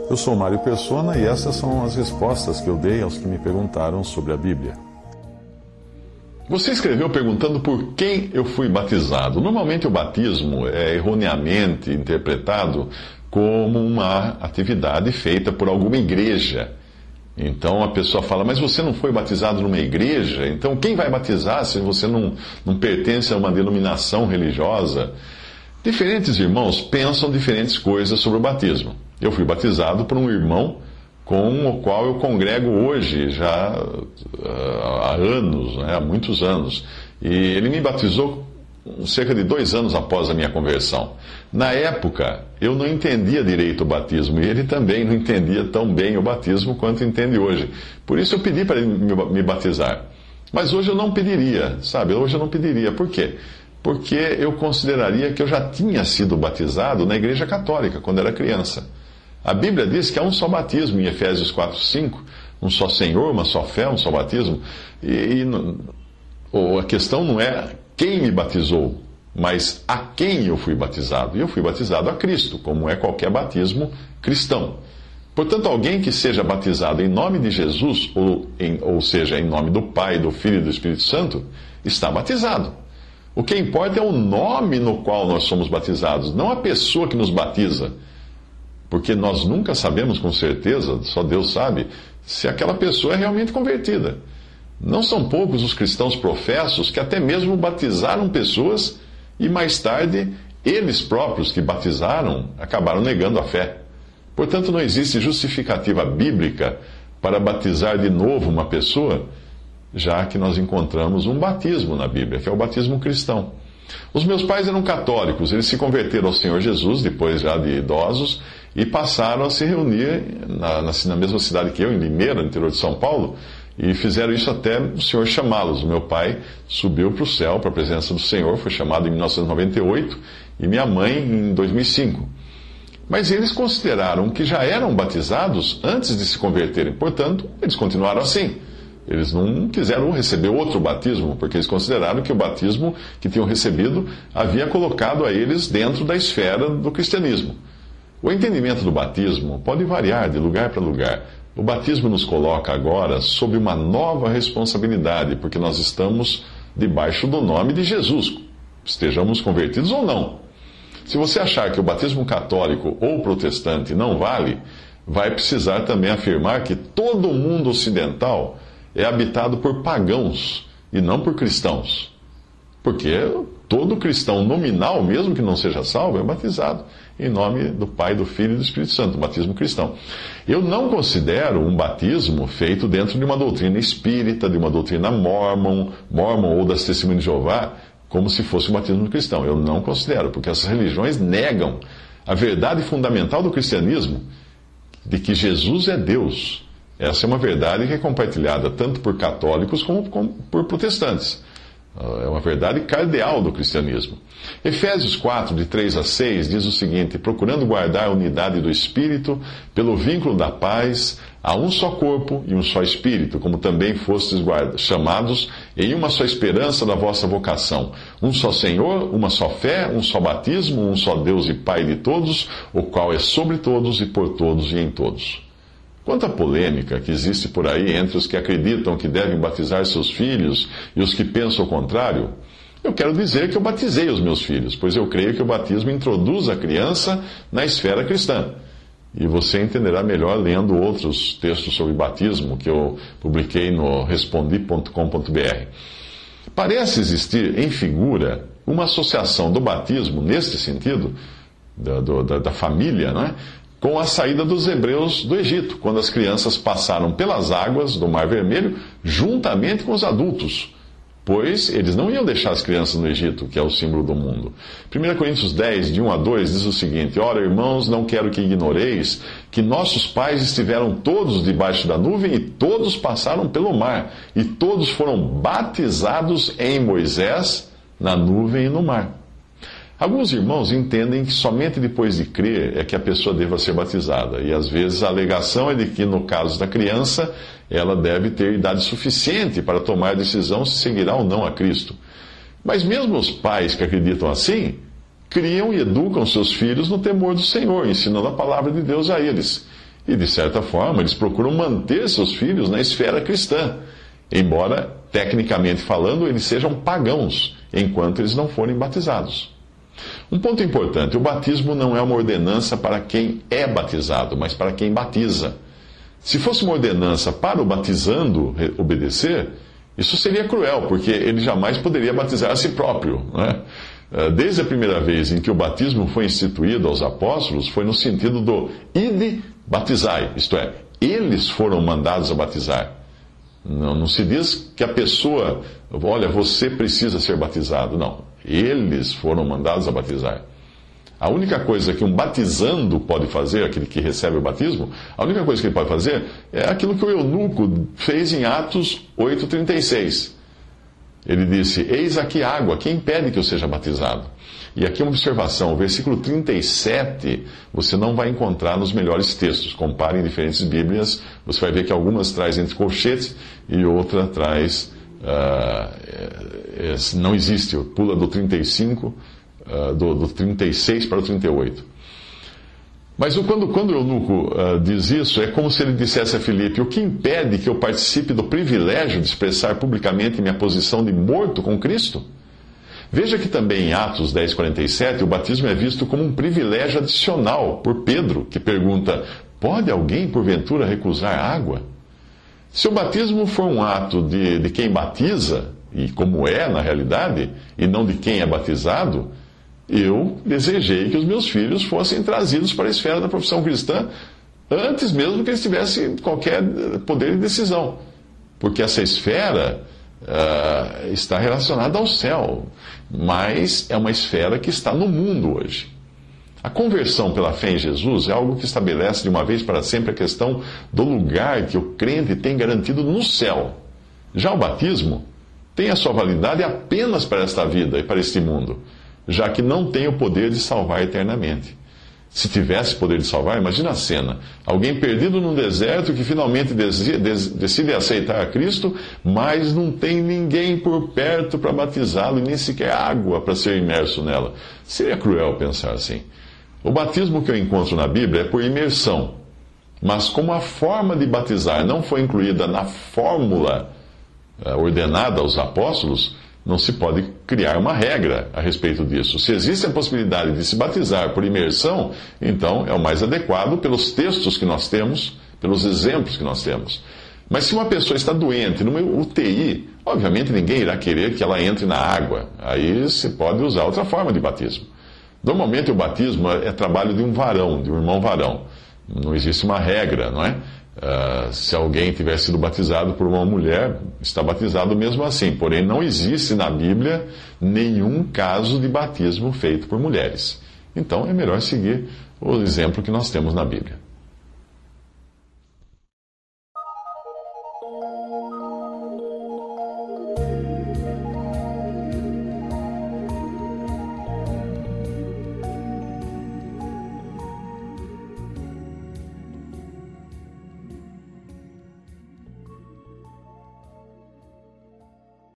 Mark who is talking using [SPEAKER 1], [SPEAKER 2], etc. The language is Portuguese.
[SPEAKER 1] Eu sou Mário Persona e essas são as respostas que eu dei aos que me perguntaram sobre a Bíblia.
[SPEAKER 2] Você escreveu perguntando por quem eu fui batizado. Normalmente o batismo é erroneamente interpretado como uma atividade feita por alguma igreja. Então a pessoa fala, mas você não foi batizado numa igreja? Então quem vai batizar se você não pertence a uma denominação religiosa? Diferentes irmãos pensam diferentes coisas sobre o batismo. Eu fui batizado por um irmão com o qual eu congrego hoje, já há anos, há muitos anos. E ele me batizou cerca de 2 anos após a minha conversão. Na época, eu não entendia direito o batismo, e ele também não entendia tão bem o batismo quanto entende hoje. Por isso eu pedi para ele me batizar. Mas hoje eu não pediria, sabe? Hoje eu não pediria. Por quê? Porque eu consideraria que eu já tinha sido batizado na Igreja Católica, quando era criança. A Bíblia diz que há um só batismo, em Efésios 4:5, um só Senhor, uma só fé, um só batismo. A questão não é quem me batizou, mas a quem eu fui batizado. E eu fui batizado a Cristo, como é qualquer batismo cristão. Portanto, alguém que seja batizado em nome de Jesus, ou seja, em nome do Pai, do Filho e do Espírito Santo, está batizado. O que importa é o nome no qual nós somos batizados, não a pessoa que nos batiza. Porque nós nunca sabemos com certeza, só Deus sabe, se aquela pessoa é realmente convertida. Não são poucos os cristãos professos que até mesmo batizaram pessoas e mais tarde eles próprios que batizaram acabaram negando a fé. Portanto, não existe justificativa bíblica para batizar de novo uma pessoa, já que nós encontramos um batismo na Bíblia, que é o batismo cristão. Os meus pais eram católicos, eles se converteram ao Senhor Jesus, depois já de idosos, e passaram a se reunir na mesma cidade que eu, em Limeira, no interior de São Paulo, e fizeram isso até o Senhor chamá-los. O meu pai subiu para o céu, para a presença do Senhor, foi chamado em 1998, e minha mãe em 2005. Mas eles consideraram que já eram batizados antes de se converterem, portanto, eles continuaram assim. Eles não quiseram receber outro batismo, porque eles consideraram que o batismo que tinham recebido havia colocado a eles dentro da esfera do cristianismo. O entendimento do batismo pode variar de lugar para lugar. O batismo nos coloca agora sob uma nova responsabilidade, porque nós estamos debaixo do nome de Jesus, estejamos convertidos ou não. Se você achar que o batismo católico ou protestante não vale, vai precisar também afirmar que todo o mundo ocidental é habitado por pagãos e não por cristãos. Porque todo cristão nominal, mesmo que não seja salvo, é batizado em nome do Pai, do Filho e do Espírito Santo, o batismo cristão. Eu não considero um batismo feito dentro de uma doutrina espírita, de uma doutrina mormon ou das Testemunhas de Jeová, como se fosse um batismo cristão. Eu não considero, porque essas religiões negam a verdade fundamental do cristianismo, de que Jesus é Deus. Essa é uma verdade que é compartilhada tanto por católicos como por protestantes. É uma verdade cardeal do cristianismo. Efésios 4, de 3 a 6, diz o seguinte: procurando guardar a unidade do Espírito, pelo vínculo da paz, há um só corpo e um só Espírito, como também fostes chamados em uma só esperança da vossa vocação. Um só Senhor, uma só fé, um só batismo, um só Deus e Pai de todos, o qual é sobre todos e por todos e em todos. Quanto à polêmica que existe por aí entre os que acreditam que devem batizar seus filhos e os que pensam o contrário, eu quero dizer que eu batizei os meus filhos, pois eu creio que o batismo introduz a criança na esfera cristã. E você entenderá melhor lendo outros textos sobre batismo que eu publiquei no respondi.com.br. Parece existir, em figura, uma associação do batismo, neste sentido, da família, não é? Com a saída dos hebreus do Egito, quando as crianças passaram pelas águas do Mar Vermelho juntamente com os adultos, pois eles não iam deixar as crianças no Egito, que é o símbolo do mundo. 1 Coríntios 10, de 1 a 2, diz o seguinte: ora, irmãos, não quero que ignoreis que nossos pais estiveram todos debaixo da nuvem e todos passaram pelo mar, e todos foram batizados em Moisés, na nuvem e no mar. Alguns irmãos entendem que somente depois de crer é que a pessoa deva ser batizada. E às vezes a alegação é de que, no caso da criança, ela deve ter idade suficiente para tomar a decisão se seguirá ou não a Cristo. Mas mesmo os pais que acreditam assim, criam e educam seus filhos no temor do Senhor, ensinando a palavra de Deus a eles. E, de certa forma, eles procuram manter seus filhos na esfera cristã, embora, tecnicamente falando, eles sejam pagãos, enquanto eles não forem batizados. Um ponto importante: o batismo não é uma ordenança para quem é batizado, mas para quem batiza. Se fosse uma ordenança para o batizando obedecer, isso seria cruel, porque ele jamais poderia batizar a si próprio, não é? Desde a primeira vez em que o batismo foi instituído aos apóstolos, foi no sentido do ide batizai, isto é, eles foram mandados a batizar. Não se diz que a pessoa, olha, você precisa ser batizado. Não, eles foram mandados a batizar. A única coisa que um batizando pode fazer, aquele que recebe o batismo, a única coisa que ele pode fazer é aquilo que o eunuco fez em Atos 8,36. Ele disse: eis aqui água, quem impede que eu seja batizado? E aqui uma observação: o versículo 37 você não vai encontrar nos melhores textos. Compare em diferentes Bíblias, você vai ver que algumas traz entre colchetes e outra traz... não existe, pula do 35, do 36 para o 38. Mas quando o eunuco diz isso, é como se ele dissesse a Filipe: o que impede que eu participe do privilégio de expressar publicamente minha posição de morto com Cristo? Veja que também em Atos 10,47 o batismo é visto como um privilégio adicional por Pedro, que pergunta: pode alguém porventura recusar água? Se o batismo for um ato de quem batiza, e como é na realidade, e não de quem é batizado, eu desejei que os meus filhos fossem trazidos para a esfera da profissão cristã antes mesmo que eles tivessem qualquer poder de decisão. Porque essa esfera está relacionada ao céu, mas é uma esfera que está no mundo hoje. A conversão pela fé em Jesus é algo que estabelece de uma vez para sempre a questão do lugar que o crente tem garantido no céu. Já o batismo tem a sua validade apenas para esta vida e para este mundo, já que não tem o poder de salvar eternamente. Se tivesse poder de salvar, imagina a cena: alguém perdido num deserto que finalmente decide aceitar a Cristo, mas não tem ninguém por perto para batizá-lo e nem sequer água para ser imerso nela. Seria cruel pensar assim. O batismo que eu encontro na Bíblia é por imersão, mas como a forma de batizar não foi incluída na fórmula ordenada aos apóstolos, não se pode criar uma regra a respeito disso. Se existe a possibilidade de se batizar por imersão, então é o mais adequado pelos textos que nós temos, pelos exemplos que nós temos. Mas se uma pessoa está doente numa UTI, obviamente ninguém irá querer que ela entre na água. Aí se pode usar outra forma de batismo. Normalmente o batismo é trabalho de um varão, de um irmão varão. Não existe uma regra, não é? Se alguém tiver sido batizado por uma mulher, está batizado mesmo assim. Porém, não existe na Bíblia nenhum caso de batismo feito por mulheres. Então, é melhor seguir o exemplo que nós temos na Bíblia.